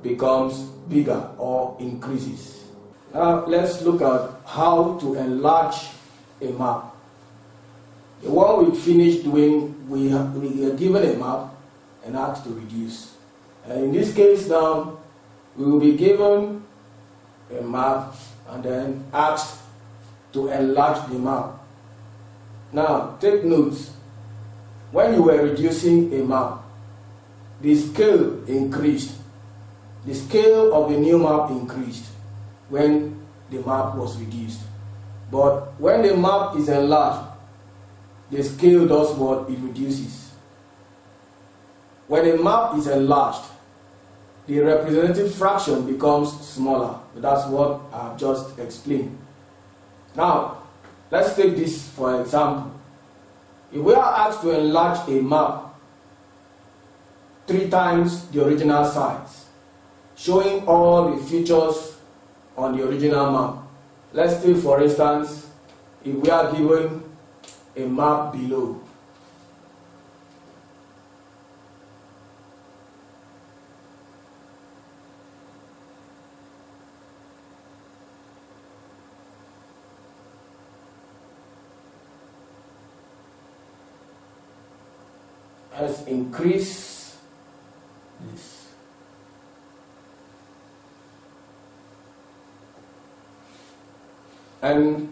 becomes bigger or increases. Now let's look at how to enlarge a map. The one we finished doing, we are given a map and asked to reduce. And in this case now, we will be given a map and then asked to enlarge the map. Now take note, when you were reducing a map, the scale increased. The scale of the new map increased when the map was reduced. But when the map is enlarged, the scale does what? It reduces. When a map is enlarged, the representative fraction becomes smaller. That's what I've just explained. Now, let's take this for example. If we are asked to enlarge a map 3 times the original size, showing all the features on the original map. Let's take, for instance, if we are given a map below. Let's increase this. And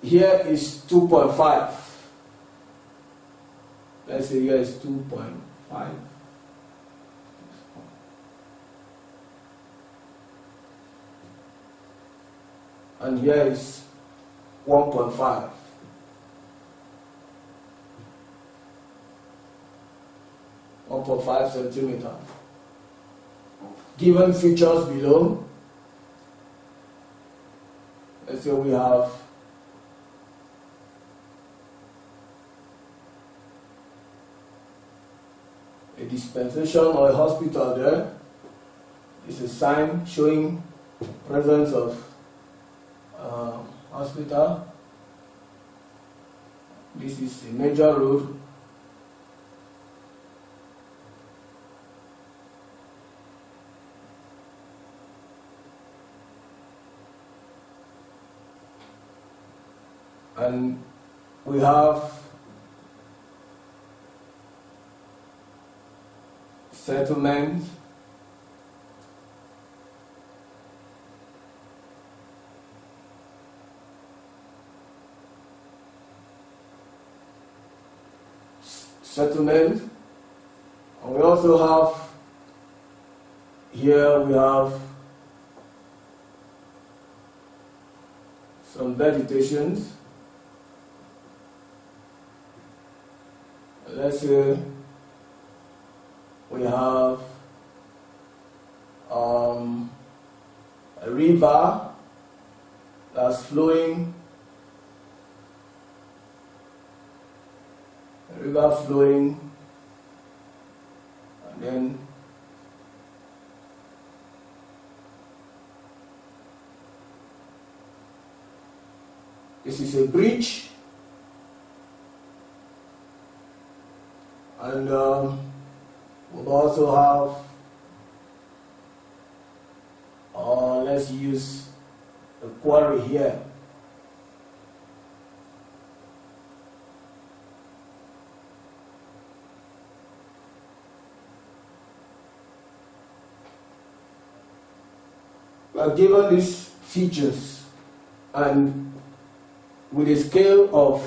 here is 2.5. Let's say here is 2.5. And here is 1.5. centimeter. Given features below, let's say we have a dispensation or a hospital there. This is a sign showing presence of hospital. This is a major road. And we have settlement, and we also have here we have some vegetations. Let's say we have a river that's flowing, and then this is a bridge, and we'll also have, let's use a quarry here. We are given these features, and with a scale of,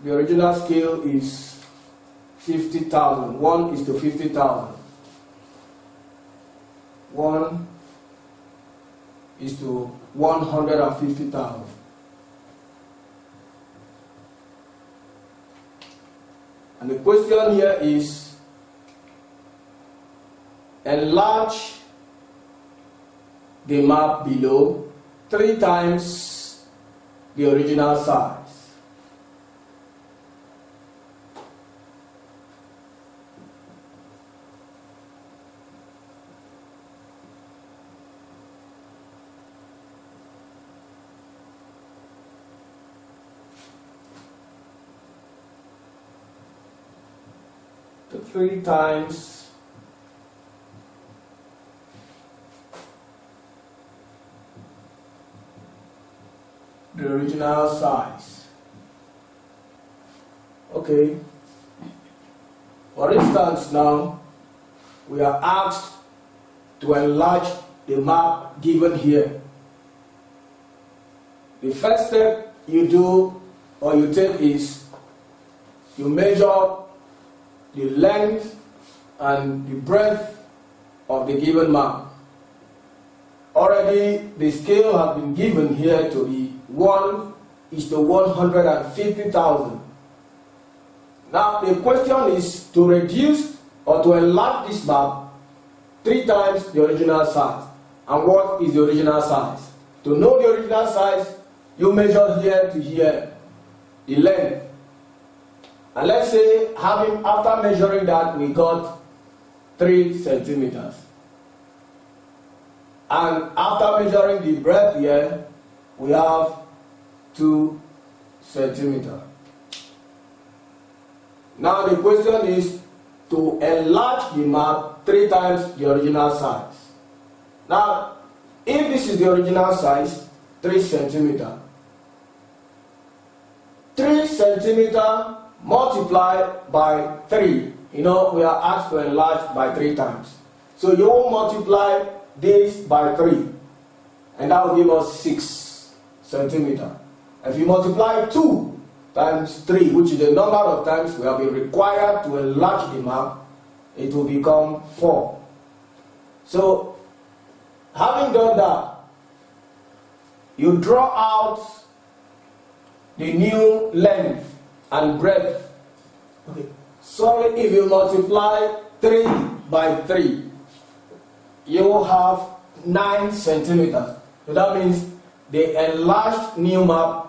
the original scale is 50,000, 1 is to 50,000. 1 is to 150,000. And the question here is, enlarge the map below 3 times the original size. To 3 times the original size. Okay. For instance, now we are asked to enlarge the map given here. The first step you do or you take is you measure the length and the breadth of the given map. Already the scale has been given here to be 1:150,000. Now the question is to reduce or to enlarge this map 3 times the original size. And what is the original size? To know the original size, you measure here to here the length. And let's say after measuring that we got 3 centimeters. And after measuring the breadth here, we have 2 centimeters. Now the question is to enlarge the map 3 times the original size. Now, if this is the original size, 3 centimeters, 3 centimeters multiplied by 3. You know, we are asked to enlarge by 3 times. So you will multiply this by 3, and that will give us 6 centimeters. If you multiply 2 times 3, which is the number of times we have been required to enlarge the map, it will become 4. So, having done that, you draw out the new length and breadth. Okay. So if you multiply 3 by 3, you will have 9 centimeters. So that means the enlarged new map,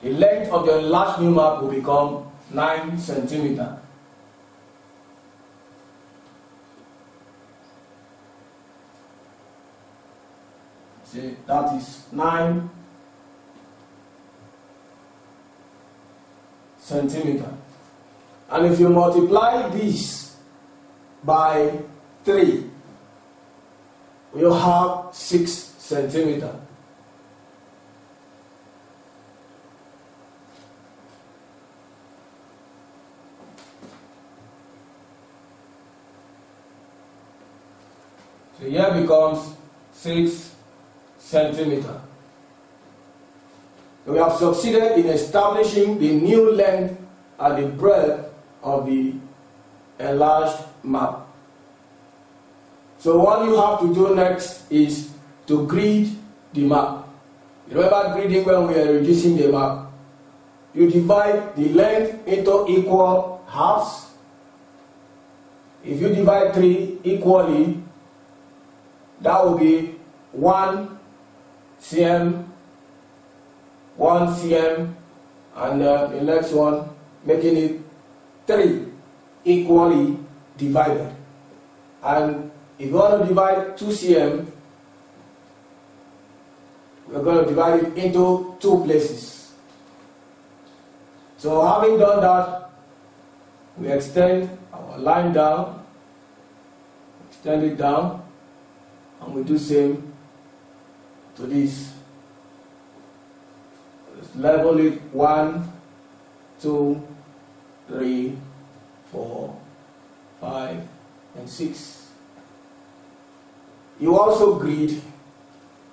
the length of the enlarged new map will become 9 centimeters. See, that is 9 centimeters. And if you multiply this by 3, you have 6 centimeters. So here becomes 6 centimeters. We have succeeded in establishing the new length and the breadth of the enlarged map. So what you have to do next is to grid the map. Remember gridding when we are reducing the map? You divide the length into equal halves. If you divide 3 equally, that will be 1 cm, 1 cm, and the next one, making it 3 equally divided. And if you want to divide 2 cm, we're going to divide it into 2 places. So having done that, we extend our line down, extend it down, and we do same to this. Let's level it 1, 2, 3, 4, 5, and 6. You also grid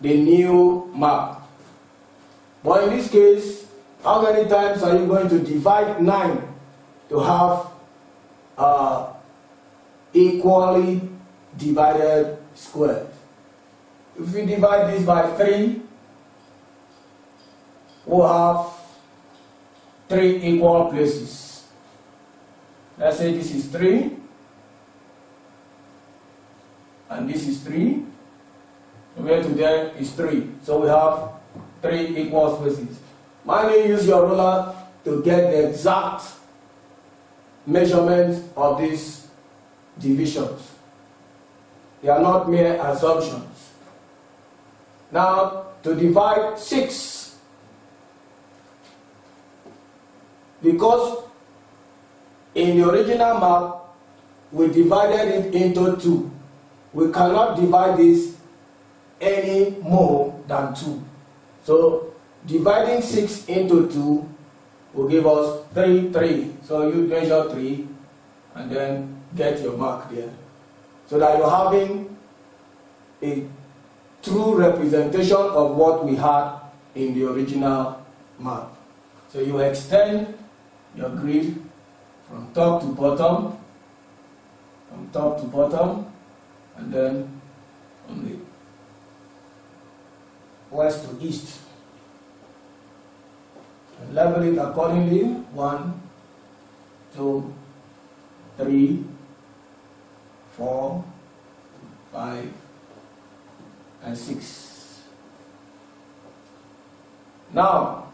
the new map. But in this case, how many times are you going to divide 9 to have equally divided squares? If we divide this by 3, we'll have 3 equal places. Let's say this is 3, and this is 3. Where to there is 3. So we have 3 equal spaces. Mind you use your ruler to get the exact measurement of these divisions. They are not mere assumptions. Now, to divide 6, because in the original map, we divided it into 2. We cannot divide this any more than 2. So, dividing 6 into 2 will give us 3, 3. So you measure 3 and then get your mark there. So that you're having a true representation of what we had in the original map. So you extend your grid from top to bottom, and then from the west to east. And level it accordingly. 1, 2, 3, 4, 5, and 6. Now,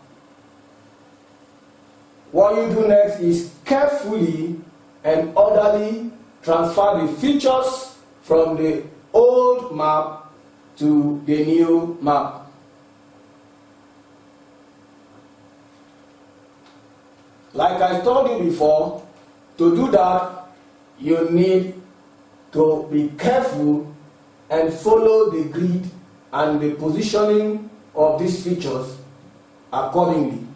what you do next is carefully and orderly transfer the features from the old map to the new map. Like I told you before, to do that, you need to be careful and follow the grid and the positioning of these features accordingly.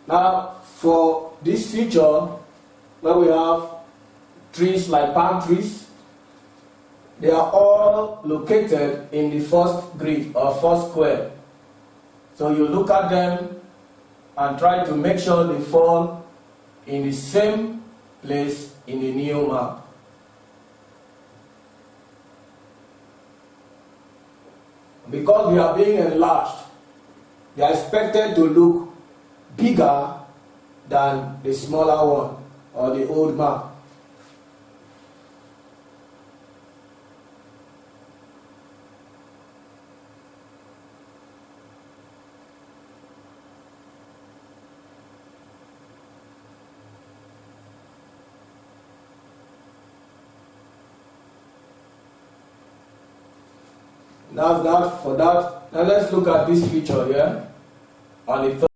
Now, for this feature, where we have trees like palm trees, they are all located in the first grid or first square. So you look at them and try to make sure they fall in the same place in the new map. Because we are being enlarged, they are expected to look bigger than the smaller one or the old map. Now let's look at this feature here on the